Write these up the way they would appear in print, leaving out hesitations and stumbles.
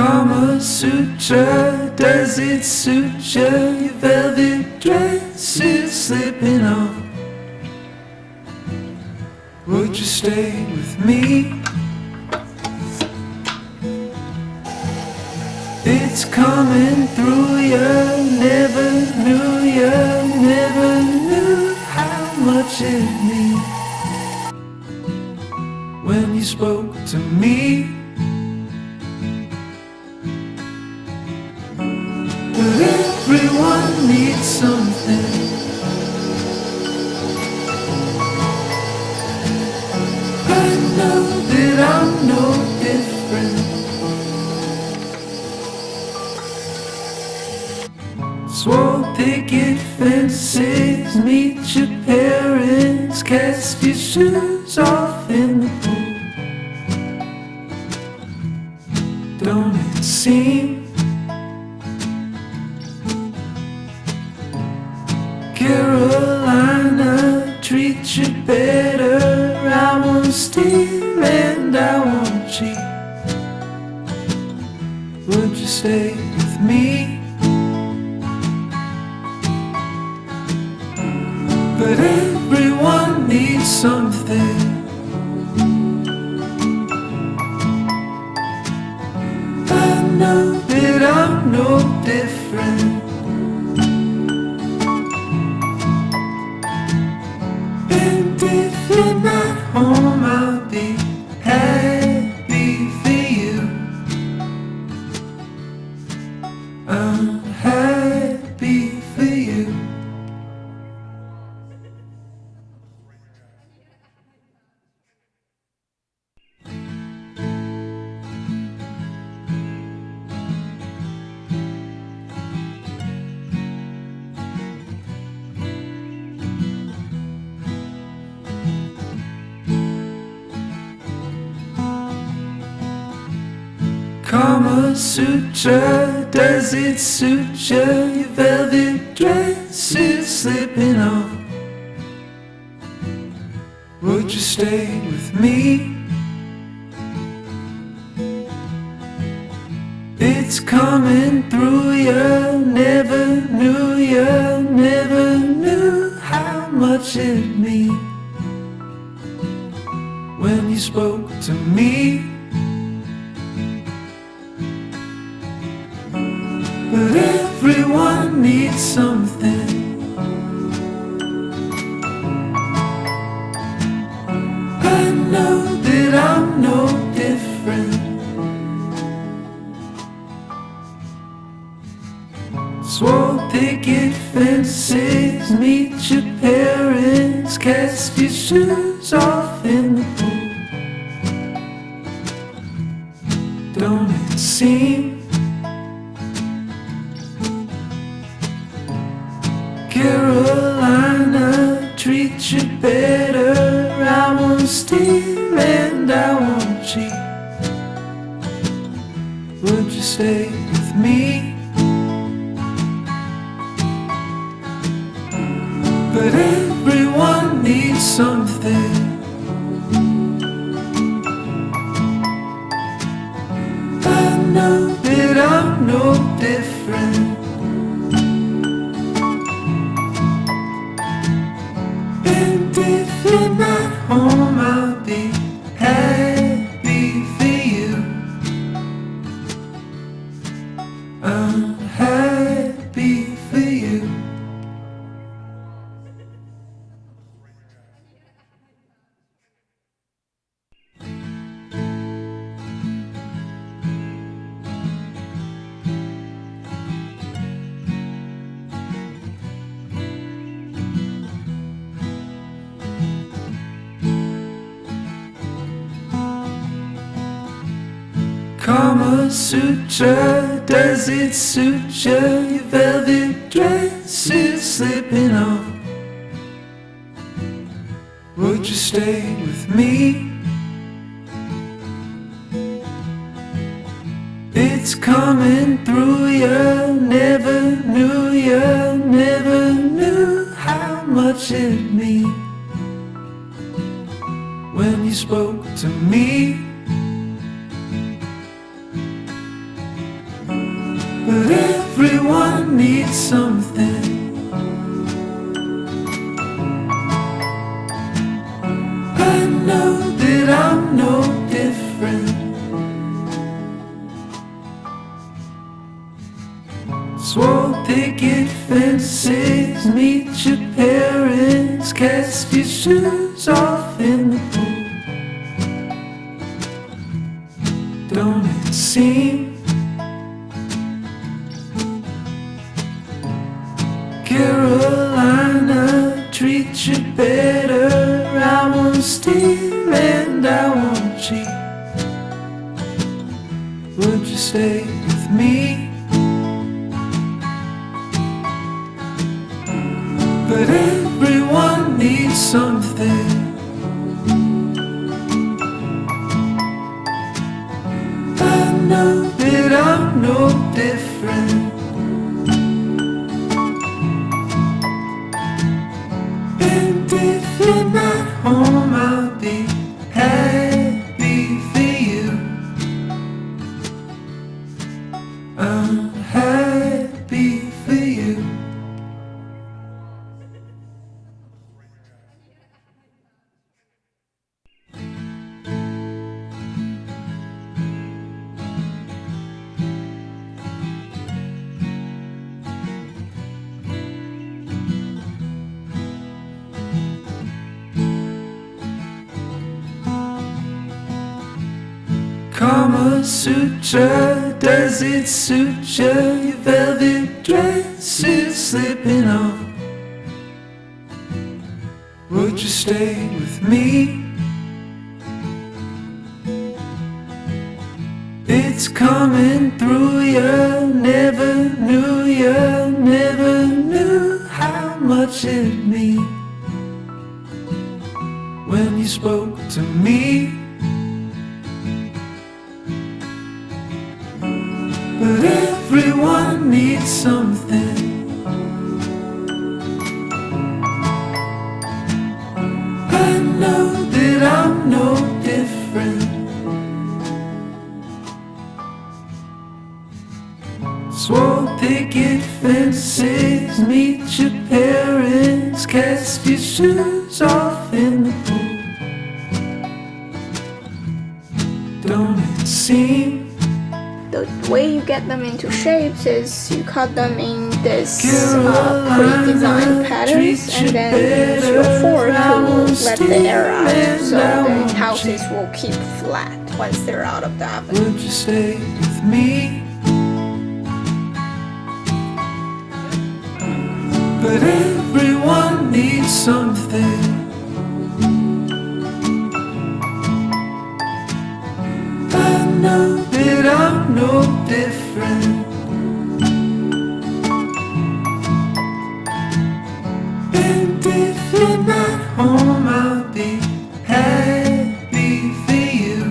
Kama Sutra, does it suit you? Your velvet dress is slipping off. Would you stay with me? It's coming through you. Never knew how much it means when you spoke to me. But everyone needs something. I know that I'm no different. Swore picket fences, meet your parents, cast your shoes off in the pool. Don't it seem Carolina treat you better? I won't steal and I won't cheat. Would you stay with me? But everyone needs something. I know that I'm no different. And if you're not home, I'll be happy for you. I'm happy for you. Kama Sutra, does it suit you? Your velvet dress is slipping off. Would you stay with me? It's coming through you. Never knew how much it means when you spoke to me. But everyone needs something. I know that I'm no different. Swore picket fences, meet your parents, cast your shoes off in the pool. Don't it seem Carolina treat you better? I won't steal and I won't cheat. Would you stay with me? But everyone needs something. I know that I'm no different. And if you're not home, I'll be happy for you. I'm happy for you. Kama Sutra, does it suit you? Your velvet dress is slipping off. Would you stay with me? It's coming through you. Never knew how much it means when you spoke to me. need something. I know that I'm no different. Swore picket fences, meet your parents, cast your shoes off in the pool. Don't it seem Carolina treats you better? I won't steal and I won't cheat. Would you stay with me? But everyone needs something. I know that I'm no different. And if you're not home, I'll be happy for you. I'm happy for you. Kama Sutra, does it suit you? Your velvet dress is slipping on. Would you stay with me? It's coming through you, never knew how much it meant when you spoke to me. But everyone needs something. I know that I'm no different. Swore picket fences, meet your parents, cast your shoes off in the pool. Don't it seem the way you get them into shapes is you cut them in this pre-designed patterns and then use your fork to let the air out so the houses will keep flat once they're out of the oven. Would you stay with me? But everyone needs something. I know that I'm no different. And if you're not home, I'll be happy for you.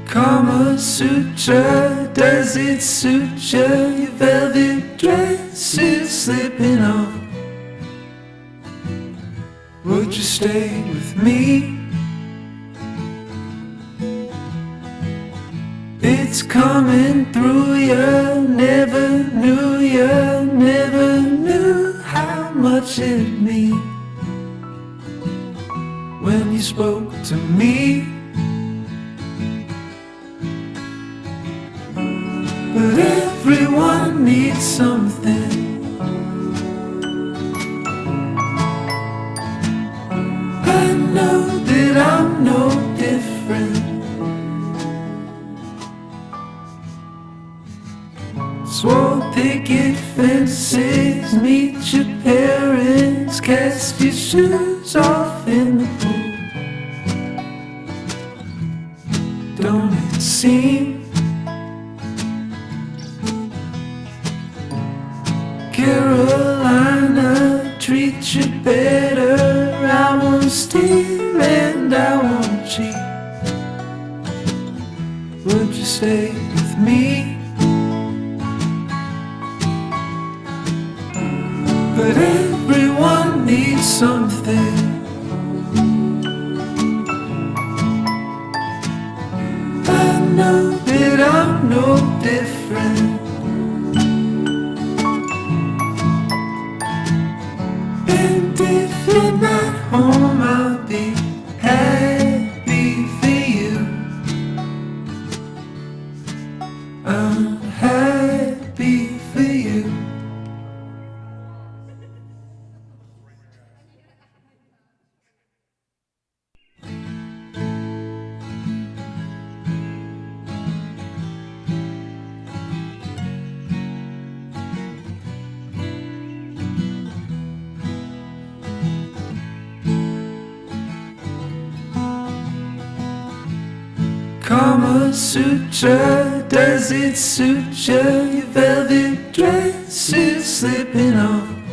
Kama Sutra, does it suit you? Your velvet dress is slipping on. Would you stay with me? It's coming through you, never knew how much it meant when you spoke to me. But everyone needs something. I know that I'm no different. Swore picket fences, meet your parents, cast your shoes off in the pool. Don't it seem Carolina treats you better? I won't steal and I won't cheat. would you stay with me? But everyone needs something. I know that I'm no different. And if you're not home, I'll be happy for you. I'm happy for you. Kama Sutra, does it suit you? Your velvet dress is slipping off.